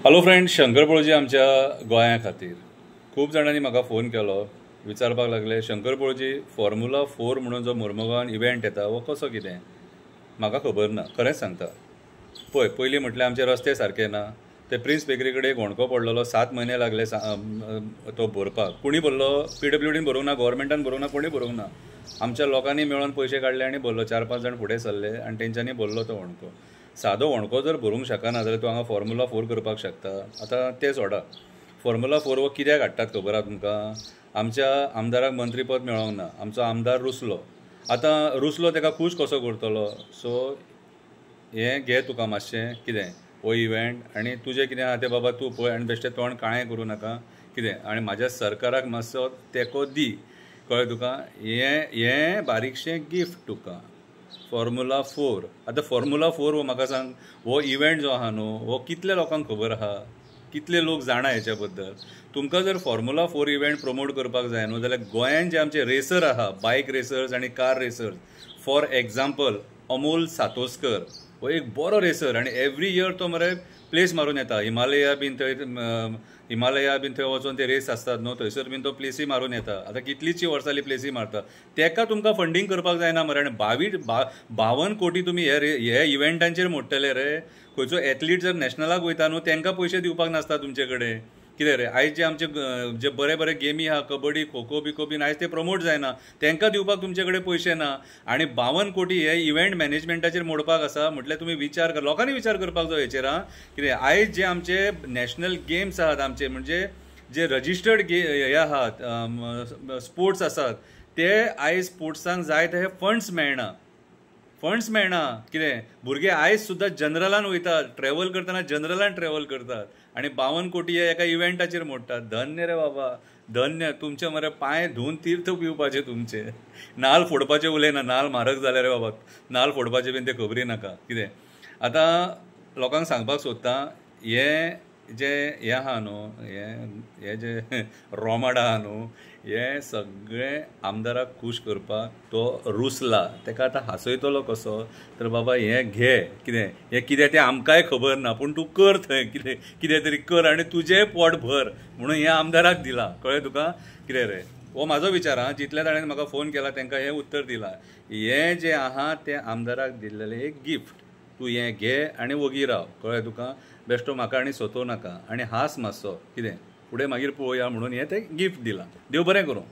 Hello friends, Shankar पळोवजी आमच्या गोंया खातीर खूब जाणांनी म्हाका फोन केलो, विचारपाक लागले शंकर पळोवजी फॉर्म्युला 4 म्हणून जो मुर्मुगांवान इव्हेंट येता वो कसो कितें म्हाका खबर ना. खरेंच सांगता. पळय, पयलीं म्हटल्यार आमचे रस्ते सारके ना. ते प्रिन्स बेकरी कडेन एक होणको पडलेलो, 7 म्हयने लागले तो भरपाक. कोणी भरलो? PWDन भरूंक ना, गव्हर्मेंटान भरूंक ना, कोणी भरूंक ना. आमच्या लोकांनी मेळून पयशे काडले आनी भरलो. 4-5 जाण फुडें सरले आनी तेंच्यांनी भरलो तो होणको. सादो होणको जर भरूंक शकना जाल्यार तूं हांगा फॉर्म्युला 4 करपाक शकता. आतां तें सोडा. फॉर्म्युला 4 हो कित्याक हाडटात खबर आहा तुमकां? आमच्या आमदाराक मंत्रीपद मेळोंक ना. आमचो आमदार रुसलो. आतां रुसलो तेका खूश कसो करतलो? सो हें घे तुका मातशें कितें हो इव्हेंट आनी तुजें कितें आहा तें बाबा तूं पळय आनी बेश्टें तोंड काळें करूं नाका कितें. आनी म्हाज्या सरकाराक मातसो तेंको दी, कळ्ळें तुका. हें बारीकशें गिफ्ट तुका, फॉर्म्युला 4. आतां फॉर्म्युला 4 हो म्हाका सांग, हो इव्हेंट जो आहा न्हू, हो कितल्या लोकांक खबर आहा? कितले लोक जाणा हेच्या बद्दल? तुमकां जर फॉर्म्युला 4 इव्हेंट प्रमोट करपाक जाय न्हू जाल्यार गोंयांत जे आमचे रेसर आहा, बायक रेसर्स आनी car racers, for example Amol Satoskar हो एक बरो रेसर आनी एवरी इयर तो मरे प्लेस मारून येता. हिमालया बीन थंय वचून ते रेस आसतात न्हू, थंयसर बीन तो प्लेसी मारून येता. आतां कितलींशीं वर्सां प्लेसी मारता. तेका तुमकां फंडींग करपाक जायना मरे. आनी 52 कोटी तुमी हे इव्हेंटांचेर मोडटले रे. खंयचो एथलीट जर नॅशनलाक वयता न्हू तेंकां पयशे दिवपाक नासता तुमचे कडेन. कितें रे, आयज जे आमचे जे बरे बरे गेमी आहा, कबड्डी, खो खो बिको बीन, आयज ते प्रमोट जायना. तेंकां दिवपाक तुमचे कडेन पयशे ना. आनी 52 कोटी हे इव्हेंट मॅनेजमेंटाचेर मोडपाक आसा म्हटल्यार तुमी विचार कर. लोकांनी विचार करपाक जाय हेचेर. कितें आयज जे आमचे नॅशनल गेम्स आहात आमचे, म्हणजे जे रजिस्टर्ड हे आहात स्पोर्ट्स आसात, ते आयज स्पोर्ट्सांक जाय ते फंड्स मेळना. कितें भुरगे आयज सुद्दां जनरलान वयतात, ट्रॅव्हल करतना जनरलान ट्रॅव्हल करतात आनी 52 कोटी हे एका इव्हेंटाचेर मोडटात. धन्य रे बाबा, धन्य. तुमचे मरे पांय धुवन तीर्थ पिवपाचे तुमचे. नाल्ल फोडपाचे उलयना, नाल्ल म्हारग जाले रे बाबा. नाल्ल फोडपाचे बीन ते खबरी नाका. कितें आतां लोकांक सांगपाक सोदता, हे आहा न्हू, हे जे रोमाड आहा न्हू, हे सगळे आमदाराक खूश करपाक तो रुसला. तेका आतां हांसयतलो कसो? तर बाबा हें घे. कितें तें आमकांय खबर ना, पूण तूं कर थंय कितें तरी कर आनी तुजेंय पोट भर म्हणून हें आमदाराक दिलां. कळ्ळें तुका? कितें रे, हो म्हाजो विचार आहा. जितल्या जाणांनी म्हाका फोन केला तेंकां हें उत्तर दिलां. हें जें आहा तें आमदाराक दिल्लेलें एक गिफ्ट. तूं हें घे आनी वगी राव. कळ्ळें तुका? बेश्टो म्हाका आनी सोंसोव नाका आनी हांस मातसो. कितें फुडें मागीर पळोवया म्हणून हें तें गिफ्ट दिलां. देव बरें करूं.